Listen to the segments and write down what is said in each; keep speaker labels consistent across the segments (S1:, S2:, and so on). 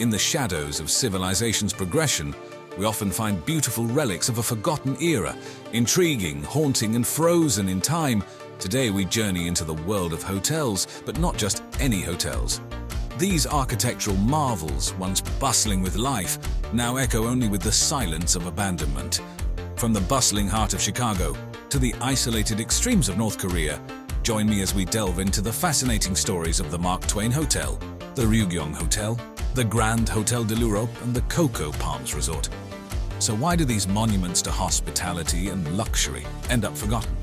S1: In the shadows of civilization's progression, we often find beautiful relics of a forgotten era, intriguing, haunting, and frozen in time. Today we journey into the world of hotels, but not just any hotels. These architectural marvels, once bustling with life, now echo only with the silence of abandonment. From the bustling heart of Chicago to the isolated extremes of North Korea, join me as we delve into the fascinating stories of the Mark Twain Hotel, the Ryugyong Hotel, the Grand Hotel de l'Europe, and the Cocoa Palms Resort. So why do these monuments to hospitality and luxury end up forgotten?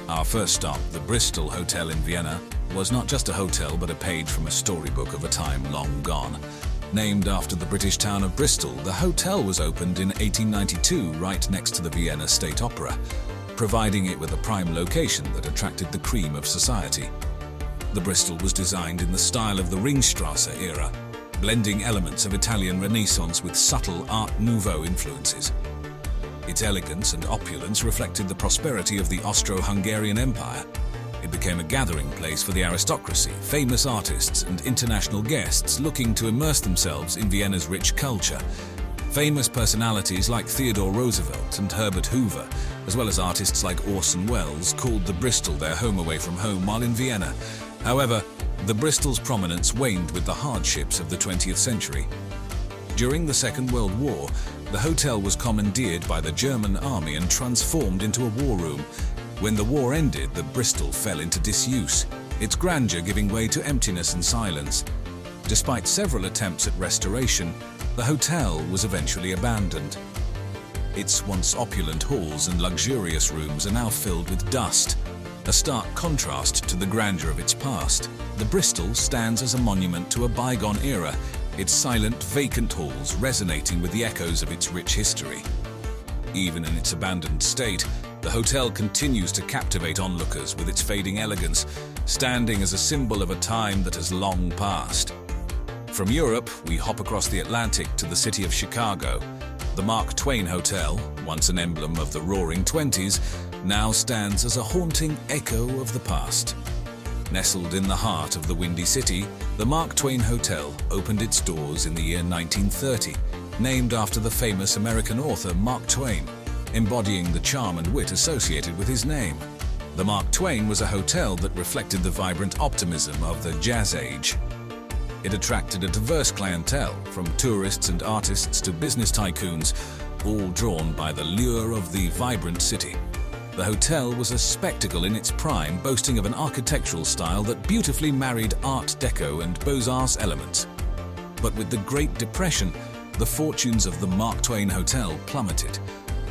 S1: Our first stop, the Bristol Hotel in Vienna, was not just a hotel but a page from a storybook of a time long gone. Named after the British town of Bristol, the hotel was opened in 1892 right next to the Vienna State Opera, providing it with a prime location that attracted the cream of society. The Bristol was designed in the style of the Ringstrasse era, blending elements of Italian Renaissance with subtle Art Nouveau influences. Its elegance and opulence reflected the prosperity of the Austro-Hungarian Empire. It became a gathering place for the aristocracy, famous artists, and international guests looking to immerse themselves in Vienna's rich culture. Famous personalities like Theodore Roosevelt and Herbert Hoover, as well as artists like Orson Welles, called the Bristol their home away from home while in Vienna. However, the Bristol's prominence waned with the hardships of the 20th century. During the Second World War, the hotel was commandeered by the German army and transformed into a war room. When the war ended, the Bristol fell into disuse, its grandeur giving way to emptiness and silence. Despite several attempts at restoration, the hotel was eventually abandoned. Its once opulent halls and luxurious rooms are now filled with dust, a stark contrast to the grandeur of its past. The Bristol stands as a monument to a bygone era, its silent, vacant halls resonating with the echoes of its rich history. Even in its abandoned state, the hotel continues to captivate onlookers with its fading elegance, standing as a symbol of a time that has long passed. From Europe, we hop across the Atlantic to the city of Chicago. The Mark Twain Hotel, once an emblem of the Roaring Twenties, now stands as a haunting echo of the past. Nestled in the heart of the Windy City, the Mark Twain Hotel opened its doors in the year 1930, named after the famous American author Mark Twain, embodying the charm and wit associated with his name. The Mark Twain was a hotel that reflected the vibrant optimism of the Jazz Age. It attracted a diverse clientele, from tourists and artists to business tycoons, all drawn by the lure of the vibrant city. The hotel was a spectacle in its prime, boasting of an architectural style that beautifully married Art Deco and Beaux-Arts elements. But with the Great Depression, the fortunes of the Mark Twain Hotel plummeted.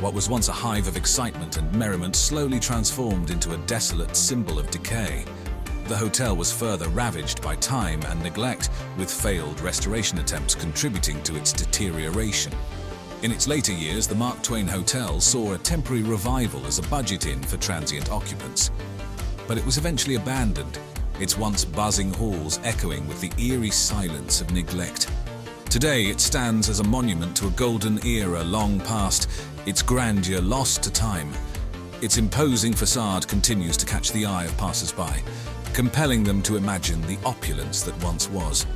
S1: What was once a hive of excitement and merriment slowly transformed into a desolate symbol of decay. The hotel was further ravaged by time and neglect, with failed restoration attempts contributing to its deterioration. In its later years, the Mark Twain Hotel saw a temporary revival as a budget inn for transient occupants. But it was eventually abandoned, its once buzzing halls echoing with the eerie silence of neglect. Today, it stands as a monument to a golden era long past, its grandeur lost to time. Its imposing facade continues to catch the eye of passers-by, compelling them to imagine the opulence that once was.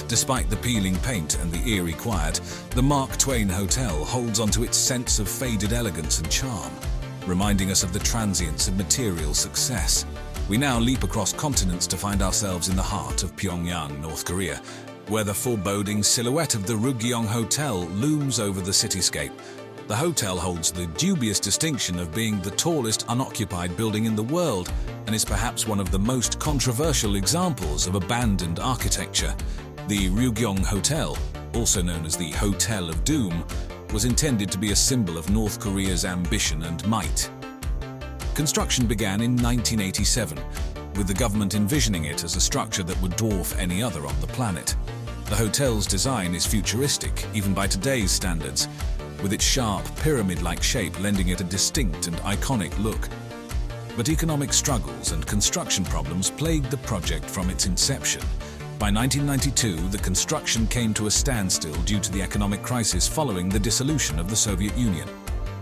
S1: Despite the peeling paint and the eerie quiet, the Mark Twain Hotel holds onto its sense of faded elegance and charm, reminding us of the transience of material success. We now leap across continents to find ourselves in the heart of Pyongyang, North Korea, where the foreboding silhouette of the Ryugyong Hotel looms over the cityscape. The hotel holds the dubious distinction of being the tallest unoccupied building in the world and is perhaps one of the most controversial examples of abandoned architecture. The Ryugyong Hotel, also known as the Hotel of Doom, was intended to be a symbol of North Korea's ambition and might. Construction began in 1987, with the government envisioning it as a structure that would dwarf any other on the planet. The hotel's design is futuristic, even by today's standards, with its sharp, pyramid-like shape lending it a distinct and iconic look. But economic struggles and construction problems plagued the project from its inception. By 1992, the construction came to a standstill due to the economic crisis following the dissolution of the Soviet Union.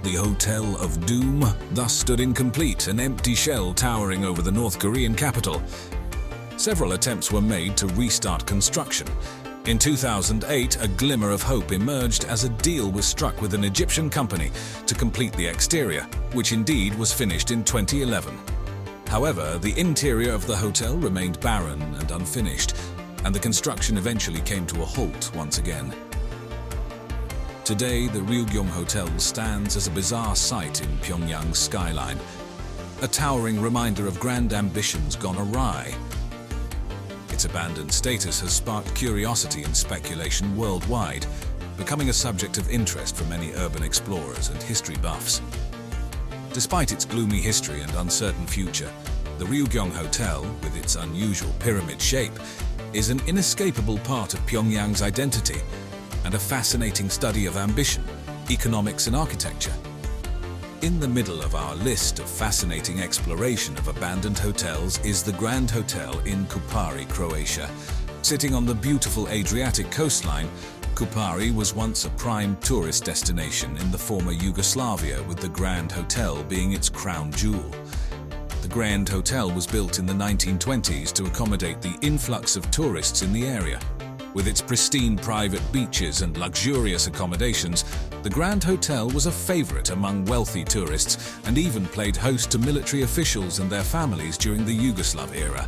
S1: The Hotel of Doom thus stood incomplete, an empty shell towering over the North Korean capital. Several attempts were made to restart construction, In 2008, a glimmer of hope emerged as a deal was struck with an Egyptian company to complete the exterior, which indeed was finished in 2011. However, the interior of the hotel remained barren and unfinished, and the construction eventually came to a halt once again. Today, the Ryugyong Hotel stands as a bizarre sight in Pyongyang's skyline, a towering reminder of grand ambitions gone awry. Its abandoned status has sparked curiosity and speculation worldwide, becoming a subject of interest for many urban explorers and history buffs. Despite its gloomy history and uncertain future, the Ryugyong Hotel, with its unusual pyramid shape, is an inescapable part of Pyongyang's identity and a fascinating study of ambition, economics and architecture. In the middle of our list of fascinating exploration of abandoned hotels is the Grand Hotel in Kupari, Croatia. Sitting on the beautiful Adriatic coastline, Kupari was once a prime tourist destination in the former Yugoslavia, with the Grand Hotel being its crown jewel. The Grand Hotel was built in the 1920s to accommodate the influx of tourists in the area. With its pristine private beaches and luxurious accommodations, the Grand Hotel was a favorite among wealthy tourists and even played host to military officials and their families during the Yugoslav era.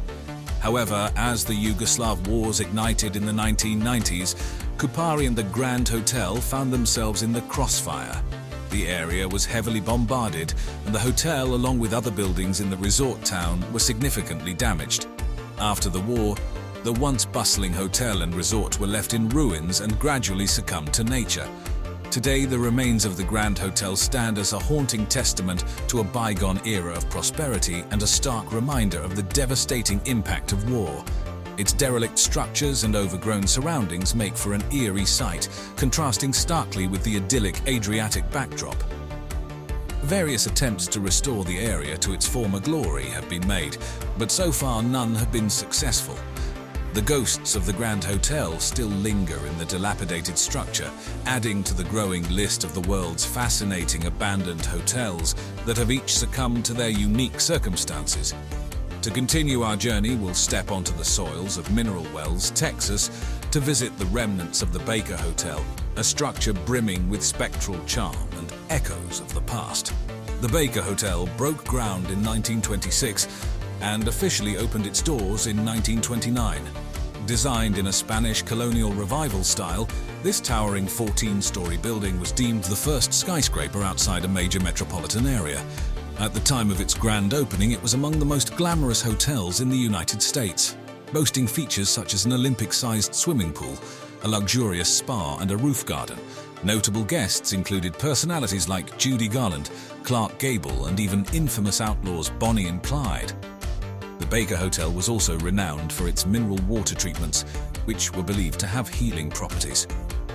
S1: However, as the Yugoslav wars ignited in the 1990s, Kupari and the Grand Hotel found themselves in the crossfire. The area was heavily bombarded, and the hotel, along with other buildings in the resort town, were significantly damaged. After the war, the once bustling hotel and resort were left in ruins and gradually succumbed to nature. Today, the remains of the Grand Hotel stand as a haunting testament to a bygone era of prosperity and a stark reminder of the devastating impact of war. Its derelict structures and overgrown surroundings make for an eerie sight, contrasting starkly with the idyllic Adriatic backdrop. Various attempts to restore the area to its former glory have been made, but so far none have been successful. The ghosts of the Grand Hotel still linger in the dilapidated structure, adding to the growing list of the world's fascinating abandoned hotels that have each succumbed to their unique circumstances. To continue our journey, we'll step onto the soils of Mineral Wells, Texas, to visit the remnants of the Baker Hotel, a structure brimming with spectral charm and echoes of the past. The Baker Hotel broke ground in 1926 and officially opened its doors in 1929. Designed in a Spanish colonial revival style, this towering 14-story building was deemed the first skyscraper outside a major metropolitan area. At the time of its grand opening, it was among the most glamorous hotels in the United States, boasting features such as an Olympic-sized swimming pool, a luxurious spa and a roof garden. Notable guests included personalities like Judy Garland, Clark Gable, and even infamous outlaws Bonnie and Clyde. The Baker Hotel was also renowned for its mineral water treatments, which were believed to have healing properties.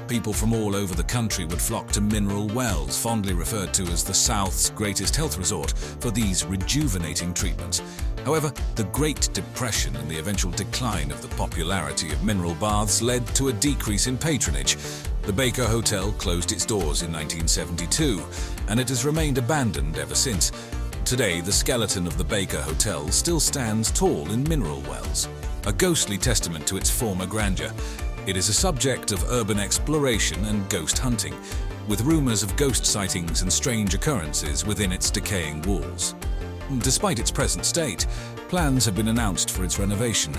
S1: People from all over the country would flock to Mineral Wells, fondly referred to as the South's greatest health resort, for these rejuvenating treatments. However, the Great Depression and the eventual decline of the popularity of mineral baths led to a decrease in patronage. The Baker Hotel closed its doors in 1972, and it has remained abandoned ever since. Today, the skeleton of the Baker Hotel still stands tall in Mineral Wells, a ghostly testament to its former grandeur. It is a subject of urban exploration and ghost hunting, with rumors of ghost sightings and strange occurrences within its decaying walls. Despite its present state, plans have been announced for its renovation,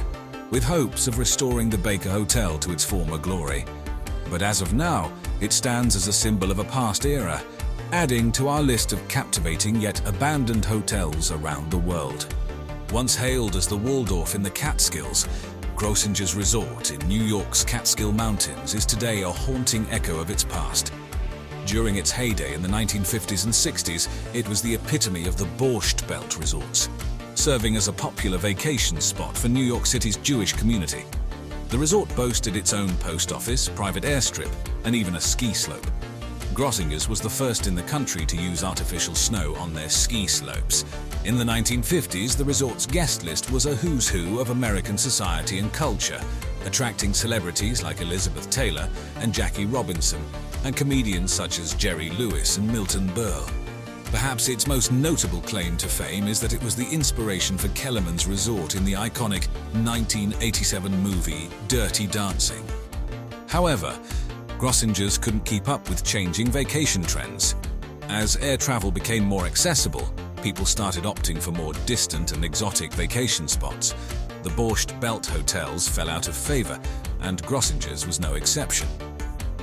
S1: with hopes of restoring the Baker Hotel to its former glory. But as of now, it stands as a symbol of a past era, adding to our list of captivating yet abandoned hotels around the world. Once hailed as the Waldorf in the Catskills, Grossinger's Resort in New York's Catskill Mountains is today a haunting echo of its past. During its heyday in the 1950s and 60s, it was the epitome of the Borscht Belt resorts, serving as a popular vacation spot for New York City's Jewish community. The resort boasted its own post office, private airstrip, and even a ski slope. Grossinger's was the first in the country to use artificial snow on their ski slopes. In the 1950s, the resort's guest list was a who's who of American society and culture, attracting celebrities like Elizabeth Taylor and Jackie Robinson, and comedians such as Jerry Lewis and Milton Berle. Perhaps its most notable claim to fame is that it was the inspiration for Kellerman's resort in the iconic 1987 movie Dirty Dancing. However, Grossingers couldn't keep up with changing vacation trends. As air travel became more accessible, people started opting for more distant and exotic vacation spots. The Borscht Belt hotels fell out of favor, and Grossingers was no exception.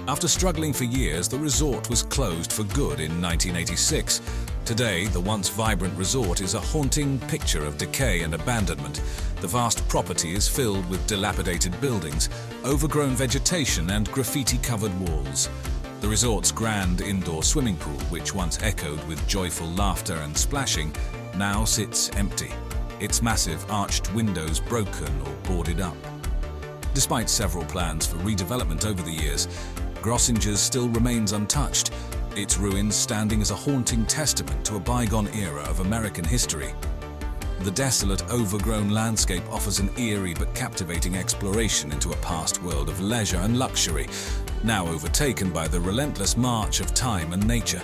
S1: After struggling for years, the resort was closed for good in 1986. Today, the once vibrant resort is a haunting picture of decay and abandonment. The vast property is filled with dilapidated buildings, overgrown vegetation, and graffiti-covered walls. The resort's grand indoor swimming pool, which once echoed with joyful laughter and splashing, now sits empty, its massive arched windows broken or boarded up. Despite several plans for redevelopment over the years, Grossingers still remains untouched, its ruins standing as a haunting testament to a bygone era of American history. The desolate, overgrown landscape offers an eerie but captivating exploration into a past world of leisure and luxury, now overtaken by the relentless march of time and nature.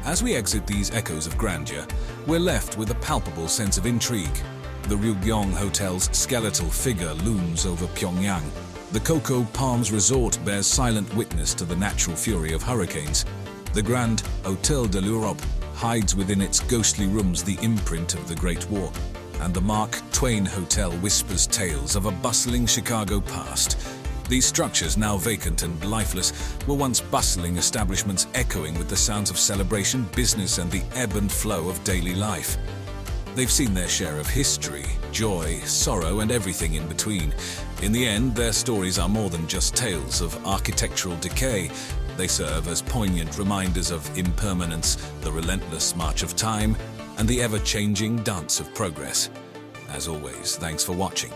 S1: As we exit these echoes of grandeur, we're left with a palpable sense of intrigue. The Ryugyong Hotel's skeletal figure looms over Pyongyang. The Cocoa Palms Resort bears silent witness to the natural fury of hurricanes. The Grand Hotel de l'Europe hides within its ghostly rooms the imprint of the Great War. And the Mark Twain Hotel whispers tales of a bustling Chicago past. These structures, now vacant and lifeless, were once bustling establishments echoing with the sounds of celebration, business, and the ebb and flow of daily life. They've seen their share of history, joy, sorrow, and everything in between. In the end, their stories are more than just tales of architectural decay. They serve as poignant reminders of impermanence, the relentless march of time, and the ever-changing dance of progress. As always, thanks for watching.